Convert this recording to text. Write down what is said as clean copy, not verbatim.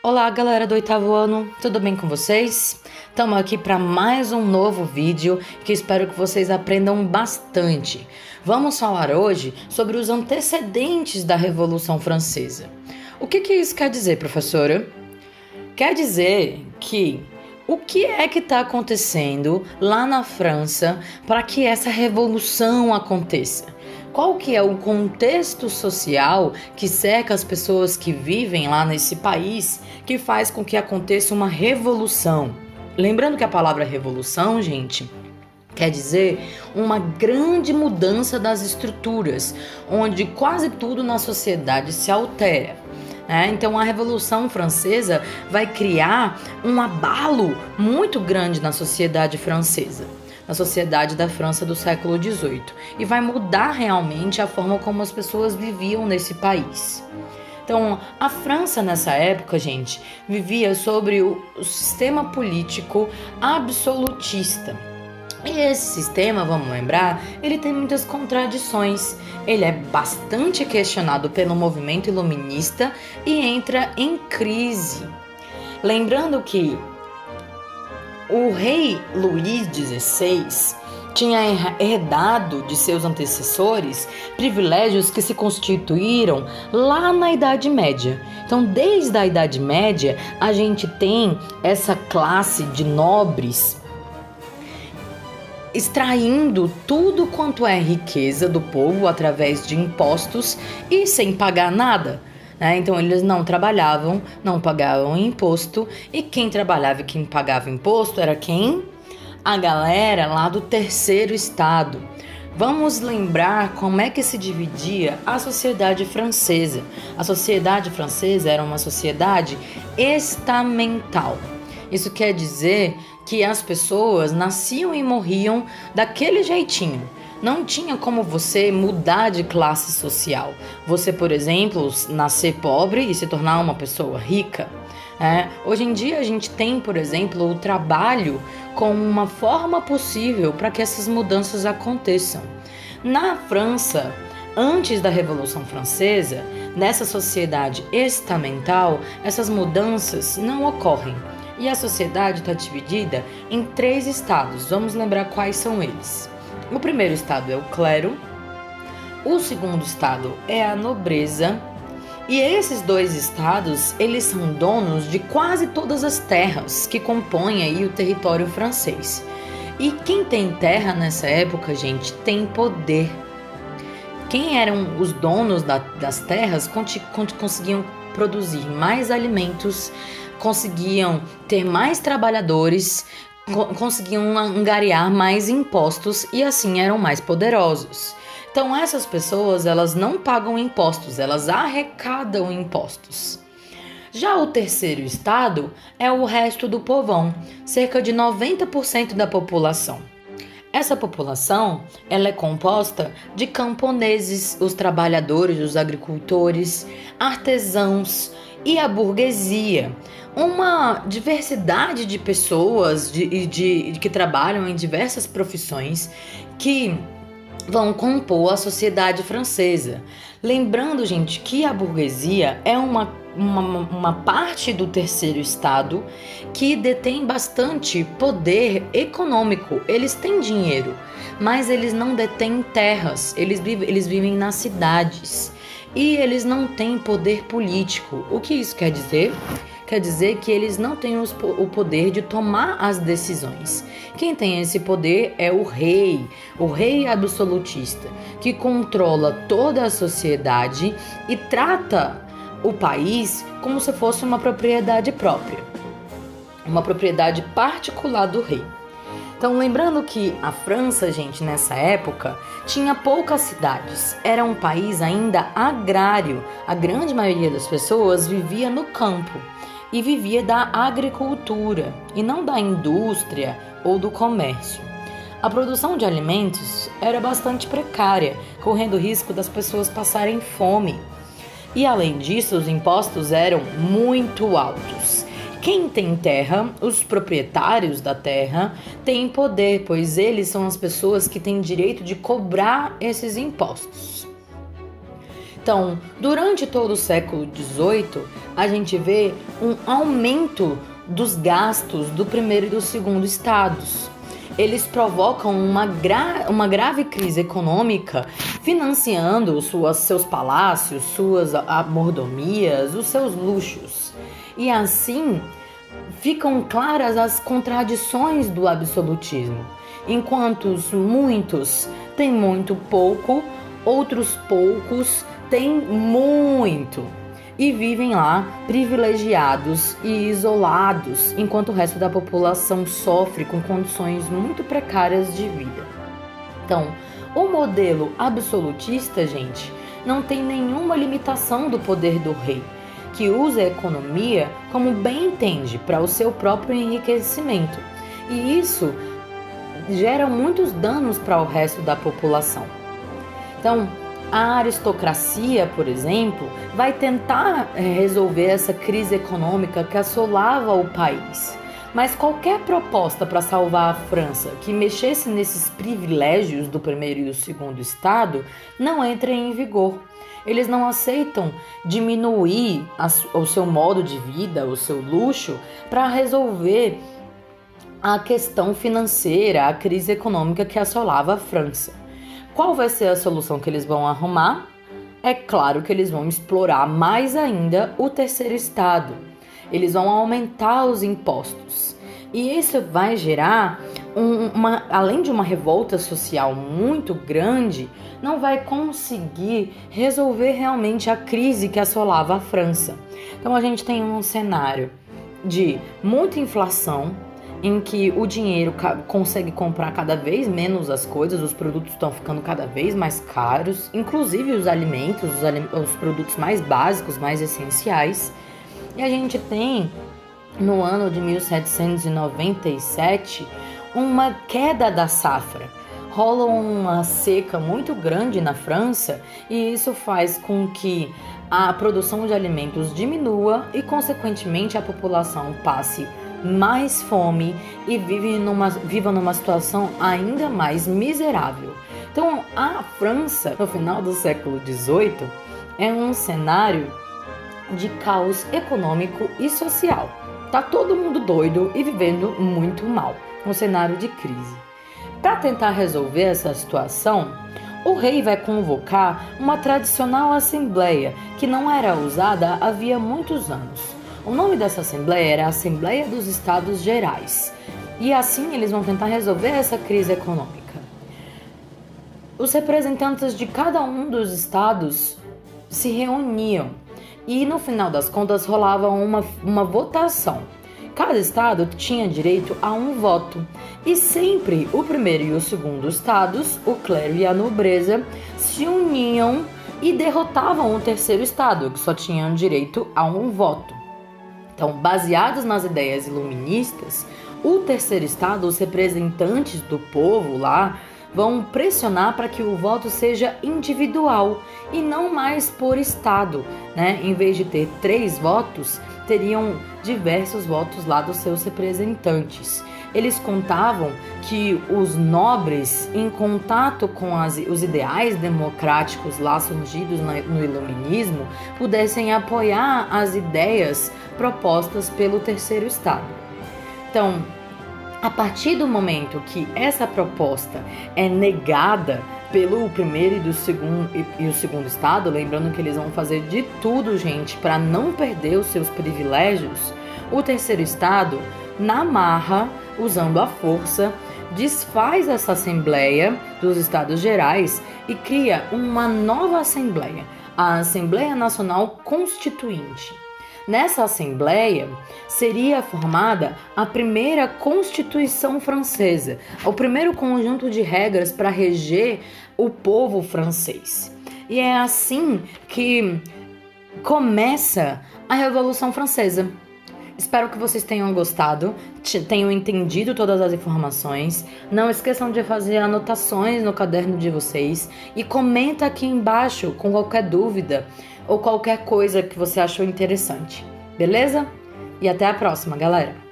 Olá, galera do oitavo ano, tudo bem com vocês? Estamos aqui para mais um novo vídeo que espero que vocês aprendam bastante. Vamos falar hoje sobre os antecedentes da Revolução Francesa. O que isso quer dizer, professora? Quer dizer que o que é que está acontecendo lá na França para que essa revolução aconteça? Qual que é o contexto social que cerca as pessoas que vivem lá nesse país que faz com que aconteça uma revolução? Lembrando que a palavra revolução, gente, quer dizer uma grande mudança das estruturas, onde quase tudo na sociedade se altera. Então a Revolução Francesa vai criar um abalo muito grande na sociedade francesa, na sociedade da França do século XVIII, e vai mudar realmente a forma como as pessoas viviam nesse país. Então, a França nessa época, gente, vivia sobre o sistema político absolutista. E esse sistema, vamos lembrar, ele tem muitas contradições. Ele é bastante questionado pelo movimento iluminista e entra em crise. Lembrando que o rei Luís XVI tinha herdado de seus antecessores privilégios que se constituíram lá na Idade Média. Então, desde a Idade Média, a gente tem essa classe de nobres extraindo tudo quanto é riqueza do povo através de impostos e sem pagar nada. Então eles não trabalhavam, não pagavam imposto, e quem trabalhava e quem pagava imposto era quem? A galera lá do terceiro estado. Vamos lembrar como é que se dividia a sociedade francesa. A sociedade francesa era uma sociedade estamental. Isso quer dizer que as pessoas nasciam e morriam daquele jeitinho. Não tinha como você mudar de classe social. Você, por exemplo, nascer pobre e se tornar uma pessoa rica. Hoje em dia a gente tem, por exemplo, o trabalho como uma forma possível para que essas mudanças aconteçam. Na França, antes da Revolução Francesa, nessa sociedade estamental, essas mudanças não ocorrem. E a sociedade está dividida em 3 estados. Vamos lembrar quais são eles. O primeiro estado é o clero, o segundo estado é a nobreza, e esses 2 estados, eles são donos de quase todas as terras que compõem aí o território francês. E quem tem terra nessa época, gente, tem poder. Quem eram os donos das terras conseguiam produzir mais alimentos, conseguiam ter mais trabalhadores, conseguiam angariar mais impostos e assim eram mais poderosos. Então essas pessoas, elas não pagam impostos, elas arrecadam impostos. Já o terceiro estado é o resto do povão, cerca de 90% da população. Essa população, ela é composta de camponeses, os trabalhadores, os agricultores, artesãos e a burguesia. Uma diversidade de pessoas que trabalham em diversas profissões que vão compor a sociedade francesa. Lembrando, gente, que a burguesia é uma parte do terceiro estado que detém bastante poder econômico. Eles têm dinheiro, mas eles não detêm terras, eles vivem nas cidades e eles não têm poder político. O que isso quer dizer? Quer dizer que eles não têm o poder de tomar as decisões. Quem tem esse poder é o rei absolutista, que controla toda a sociedade e trata o país como se fosse uma propriedade própria, uma propriedade particular do rei. Então, lembrando que a França, gente, nessa época, tinha poucas cidades. Era um país ainda agrário. A grande maioria das pessoas vivia no campo e vivia da agricultura e não da indústria ou do comércio. A produção de alimentos era bastante precária, correndo o risco das pessoas passarem fome. E além disso, os impostos eram muito altos. Quem tem terra, os proprietários da terra, têm poder, pois eles são as pessoas que têm direito de cobrar esses impostos. Então, durante todo o século XVIII, a gente vê um aumento dos gastos do primeiro e do segundo estados. Eles provocam uma grave crise econômica, financiando seus palácios, suas mordomias, os seus luxos. E assim, ficam claras as contradições do absolutismo. Enquanto muitos têm muito pouco, outros poucos têm muito e vivem lá privilegiados e isolados, enquanto o resto da população sofre com condições muito precárias de vida. Então, o modelo absolutista, gente, não tem nenhuma limitação do poder do rei, que usa a economia como bem entende para o seu próprio enriquecimento. E isso gera muitos danos para o resto da população. Então, a aristocracia, por exemplo, vai tentar resolver essa crise econômica que assolava o país. Mas qualquer proposta para salvar a França que mexesse nesses privilégios do primeiro e do segundo estado não entra em vigor. Eles não aceitam diminuir o seu modo de vida, o seu luxo, para resolver a questão financeira, a crise econômica que assolava a França. Qual vai ser a solução que eles vão arrumar? É claro que eles vão explorar mais ainda o terceiro estado. Eles vão aumentar os impostos. E isso vai gerar, além de uma revolta social muito grande, não vai conseguir resolver realmente a crise que assolava a França. Então a gente tem um cenário de muita inflação, em que o dinheiro consegue comprar cada vez menos as coisas, os produtos estão ficando cada vez mais caros, inclusive os alimentos, os produtos mais básicos, mais essenciais. E a gente tem, no ano de 1797, uma queda da safra. Rola uma seca muito grande na França e isso faz com que a produção de alimentos diminua e, consequentemente, a população passe mais fome e viva numa situação ainda mais miserável. Então, a França, no final do século XVIII, é um cenário de caos econômico e social. Tá todo mundo doido e vivendo muito mal, um cenário de crise. Para tentar resolver essa situação, o rei vai convocar uma tradicional assembleia que não era usada havia muitos anos. O nome dessa assembleia era a Assembleia dos Estados Gerais. E assim eles vão tentar resolver essa crise econômica. Os representantes de cada um dos estados se reuniam e no final das contas rolava uma votação. Cada estado tinha direito a um voto e sempre o primeiro e o segundo estados, o clero e a nobreza, se uniam e derrotavam o terceiro estado, que só tinha direito a um voto. Então, baseados nas ideias iluministas, o terceiro estado, os representantes do povo lá, vão pressionar para que o voto seja individual e não mais por estado, né? Em vez de ter 3 votos, teriam diversos votos lá dos seus representantes. Eles contavam que os nobres, em contato com os ideais democráticos lá surgidos no iluminismo, pudessem apoiar as ideias propostas pelo terceiro estado. Então, a partir do momento que essa proposta é negada pelo primeiro e o segundo estado, lembrando que eles vão fazer de tudo, gente, para não perder os seus privilégios, o terceiro estado, na marra, usando a força, desfaz essa Assembleia dos Estados Gerais e cria uma nova Assembleia, a Assembleia Nacional Constituinte. Nessa Assembleia seria formada a primeira Constituição Francesa, o primeiro conjunto de regras para reger o povo francês. E é assim que começa a Revolução Francesa. Espero que vocês tenham gostado, tenham entendido todas as informações. Não esqueçam de fazer anotações no caderno de vocês e comenta aqui embaixo com qualquer dúvida ou qualquer coisa que você achou interessante. Beleza? E até a próxima, galera!